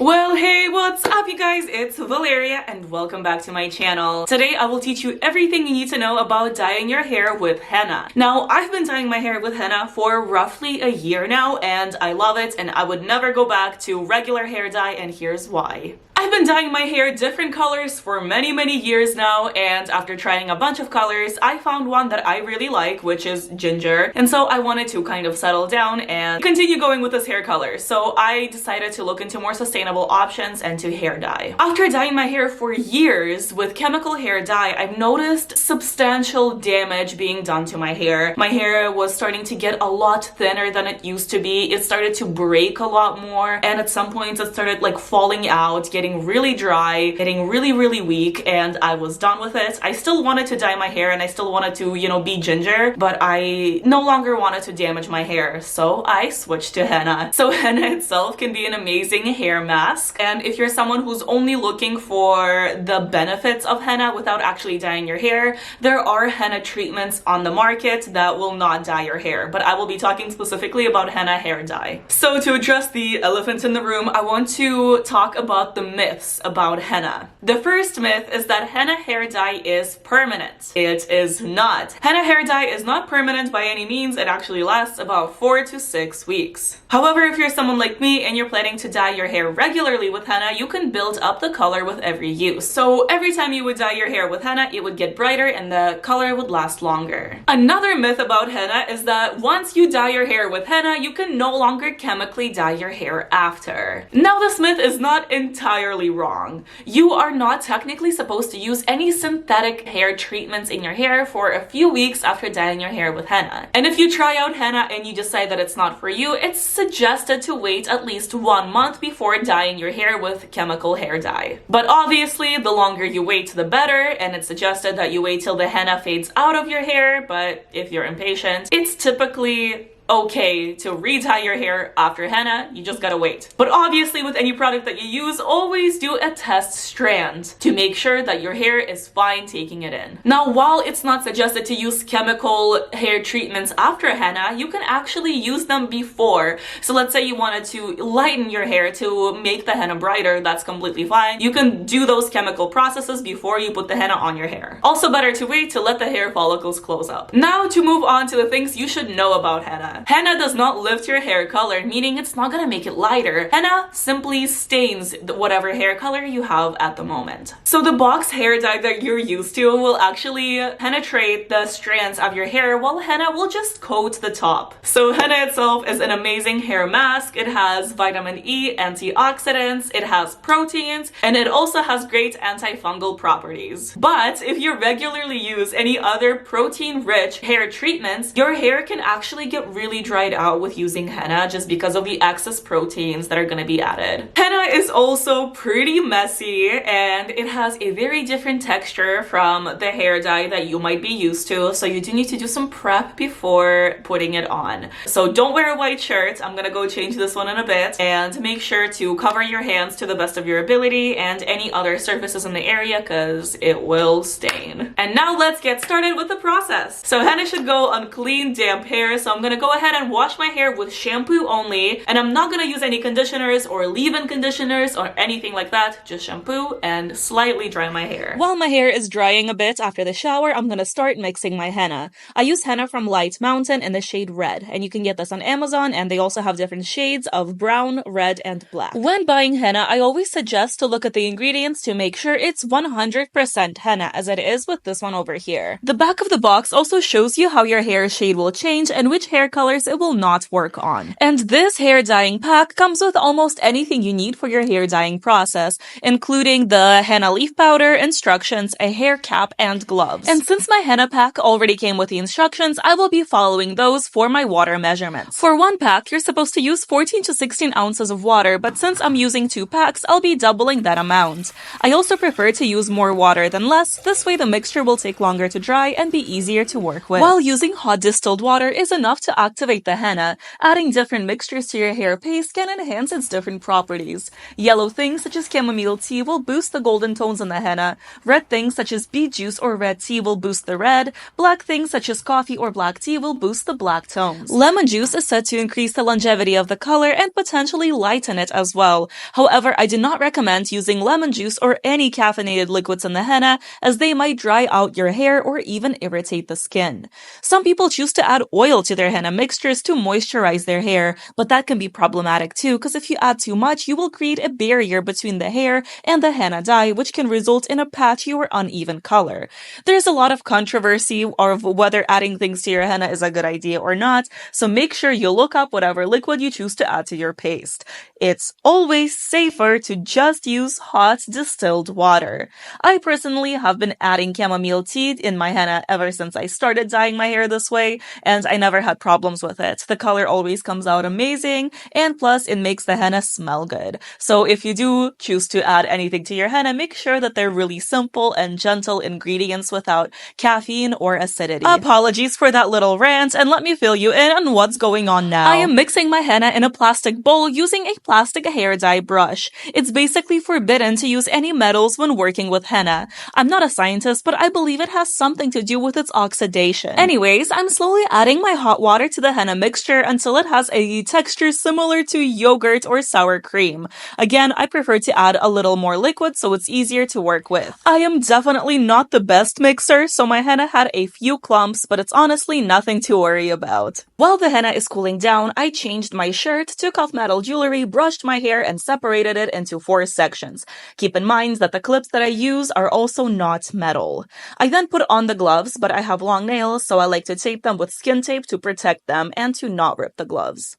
Well, hey, what's up you guys? It's Valeria and welcome back to my channel. Today I will teach you everything you need to know about dyeing your hair with henna. Now, I've been dyeing my hair with henna for roughly a year now and I love it and I would never go back to regular hair dye, and here's why. I've been dyeing my hair different colors for many years now, and after trying a bunch of colors, I found one that I really like, which is ginger. And so I wanted to kind of settle down and continue going with this hair color. So I decided to look into more sustainable options and to hair dye. After dyeing my hair for years with chemical hair dye, I've noticed substantial damage being done to my hair. My hair was starting to get a lot thinner than it used to be. It started to break a lot more, and at some points it started like falling out, getting really dry, getting really weak, and I was done with it. I still wanted to dye my hair and I still wanted to, be ginger, but I no longer wanted to damage my hair, so I switched to henna. So henna itself can be an amazing hair mask, and if you're someone who's only looking for the benefits of henna without actually dyeing your hair, there are henna treatments on the market that will not dye your hair, but I will be talking specifically about henna hair dye. So to address the elephant in the room, I want to talk about the myths about henna. The first myth is that henna hair dye is permanent. It is not. Henna hair dye is not permanent by any means. It actually lasts about 4 to 6 weeks. However, if you're someone like me and you're planning to dye your hair regularly with henna, you can build up the color with every use. So every time you would dye your hair with henna, it would get brighter and the color would last longer. Another myth about henna is that once you dye your hair with henna, you can no longer chemically dye your hair after. Now, this myth is not entirely wrong. You are not technically supposed to use any synthetic hair treatments in your hair for a few weeks after dyeing your hair with henna. And if you try out henna and you decide that it's not for you, it's suggested to wait at least 1 month before dyeing your hair with chemical hair dye. But obviously, the longer you wait, the better, and it's suggested that you wait till the henna fades out of your hair, but if you're impatient, it's typically okay to re-dye your hair after henna. You just gotta wait. But obviously, with any product that you use, always do a test strand to make sure that your hair is fine taking it in. Now, while it's not suggested to use chemical hair treatments after henna, you can actually use them before. So let's say you wanted to lighten your hair to make the henna brighter, that's completely fine. You can do those chemical processes before you put the henna on your hair. Also better to wait to let the hair follicles close up. Now to move on to the things you should know about henna. Henna does not lift your hair color, meaning it's not gonna make it lighter. Henna simply stains whatever hair color you have at the moment. So the box hair dye that you're used to will actually penetrate the strands of your hair, while henna will just coat the top. So henna itself is an amazing hair mask. It has vitamin E, antioxidants, it has proteins, and it also has great antifungal properties. But if you regularly use any other protein-rich hair treatments, your hair can actually get really dried out with using henna just because of the excess proteins that are going to be added. Henna is also pretty messy and it has a very different texture from the hair dye that you might be used to, so you do need to do some prep before putting it on. So don't wear a white shirt. I'm gonna go change this one in a bit, and make sure to cover your hands to the best of your ability and any other surfaces in the area because it will stain. And now let's get started with the process. So henna should go on clean, damp hair, so I'm gonna go ahead and wash my hair with shampoo only, and I'm not gonna use any conditioners or leave-in conditioners or anything like that, just shampoo and slightly dry my hair. While my hair is drying a bit after the shower, I'm gonna start mixing my henna. I use henna from Light Mountain in the shade red, and you can get this on Amazon, and they also have different shades of brown, red, and black. When buying henna, I always suggest to look at the ingredients to make sure it's 100% henna, as it is with this one over here. The back of the box also shows you how your hair shade will change and which hair colors it will not work on. And this hair dyeing pack comes with almost anything you need for your hair dyeing process, including the henna leaf powder, instructions, a hair cap, and gloves. And since my henna pack already came with the instructions, I will be following those for my water measurements. For one pack, you're supposed to use 14 to 16 ounces of water, but since I'm using 2 packs, I'll be doubling that amount. I also prefer to use more water than less, this way the mixture will take longer to dry and be easier to work with. While using hot distilled water is enough to activate the henna, adding different mixtures to your hair paste can enhance its different properties. tones. Yellow things such as chamomile tea will boost the golden tones in the henna. Red things such as beet juice or red tea will boost the red. Black things such as coffee or black tea will boost the black tones. Lemon juice is said to increase the longevity of the color and potentially lighten it as well. However, I do not recommend using lemon juice or any caffeinated liquids in the henna, as they might dry out your hair or even irritate the skin. Some people choose to add oil to their henna mixtures to moisturize their hair, but that can be problematic too, because if you add too much, you will create a barrier between the hair and the henna dye, which can result in a patchy or uneven color. There's a lot of controversy of whether adding things to your henna is a good idea or not, so make sure you look up whatever liquid you choose to add to your paste. It's always safer to just use hot distilled water. I personally have been adding chamomile tea in my henna ever since I started dyeing my hair this way, and I never had problems with it. The color always comes out amazing, and plus it makes the henna smell good. So if you do choose to add anything to your henna, make sure that they're really simple and gentle ingredients without caffeine or acidity. Apologies for that little rant, and let me fill you in on what's going on now. I am mixing my henna in a plastic bowl using a plastic hair dye brush. It's basically forbidden to use any metals when working with henna. I'm not a scientist, but I believe it has something to do with its oxidation. Anyways, I'm slowly adding my hot water to the henna mixture until it has a texture similar to yogurt or sour cream. Again, I prefer to add a little more liquid so it's easier to work with. I am definitely not the best mixer, so my henna had a few clumps, but it's honestly nothing to worry about. While the henna is cooling down, I changed my shirt, took off metal jewelry, brushed my hair, and separated it into 4 sections. Keep in mind that the clips that I use are also not metal. I then put on the gloves, but I have long nails, so I like to tape them with skin tape to protect them and to not rip the gloves.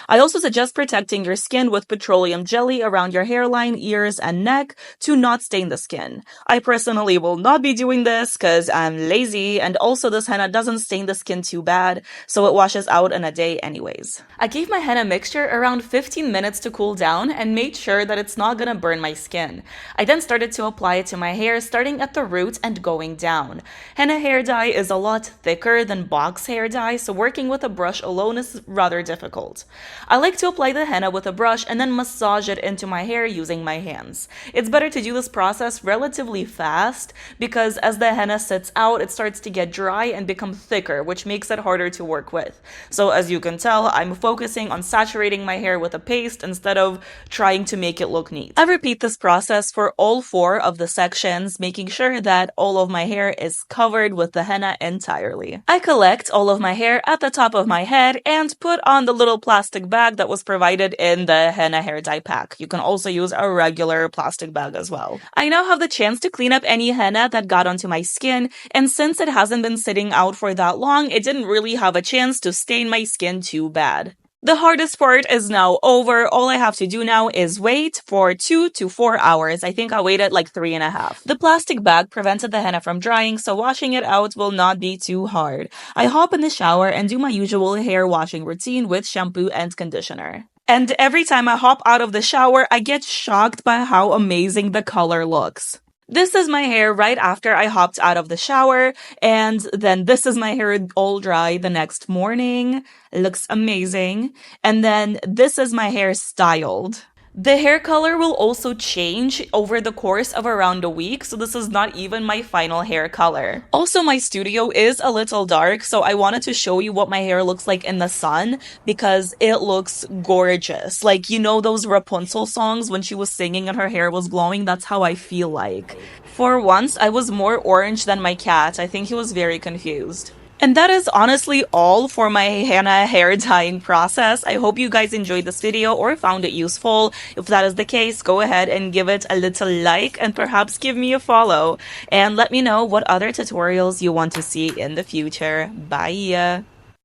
I also suggest protecting your skin with petroleum jelly around your hairline, ears, and neck to not stain the skin. I personally will not be doing this because I'm lazy, and also this henna doesn't stain the skin too bad, so it washes out in a day anyways. I gave my henna mixture around 15 minutes to cool down and made sure that it's not gonna burn my skin. I then started to apply it to my hair, starting at the root and going down. Henna hair dye is a lot thicker than box hair dye, so working with a brush alone is rather difficult. I like to apply the henna with a brush and then massage it into my hair using my hands. It's better to do this process relatively fast because as the henna sits out, it starts to get dry and become thicker, which makes it harder to work with. So as you can tell, I'm focusing on saturating my hair with a paste instead of trying to make it look neat. I repeat this process for all 4 of the sections, making sure that all of my hair is covered with the henna entirely. I collect all of my hair at the top of my head and put on the little plastic bag that was provided in the henna hair dye pack. You can also use a regular plastic bag as well. I now have the chance to clean up any henna that got onto my skin, and since it hasn't been sitting out for that long, it didn't really have a chance to stain my skin too bad. The hardest part is now over. All I have to do now is wait for 2 to 4 hours. I think I waited like 3.5. The plastic bag prevented the henna from drying, so washing it out will not be too hard. I hop in the shower and do my usual hair washing routine with shampoo and conditioner. And every time I hop out of the shower, I get shocked by how amazing the color looks. This is my hair right after I hopped out of the shower, and then this is my hair all dry the next morning. It looks amazing. And then this is my hair styled. The hair color will also change over the course of around a week, so this is not even my final hair color. Also, my studio is a little dark, so I wanted to show you what my hair looks like in the sun because it looks gorgeous. Like, you know those Rapunzel songs when she was singing and her hair was glowing? That's how I feel like. For once, I was more orange than my cat. I think he was very confused. And that is honestly all for my henna hair dyeing process. I hope you guys enjoyed this video or found it useful. If that is the case, go ahead and give it a little like and perhaps give me a follow. And let me know what other tutorials you want to see in the future. Bye!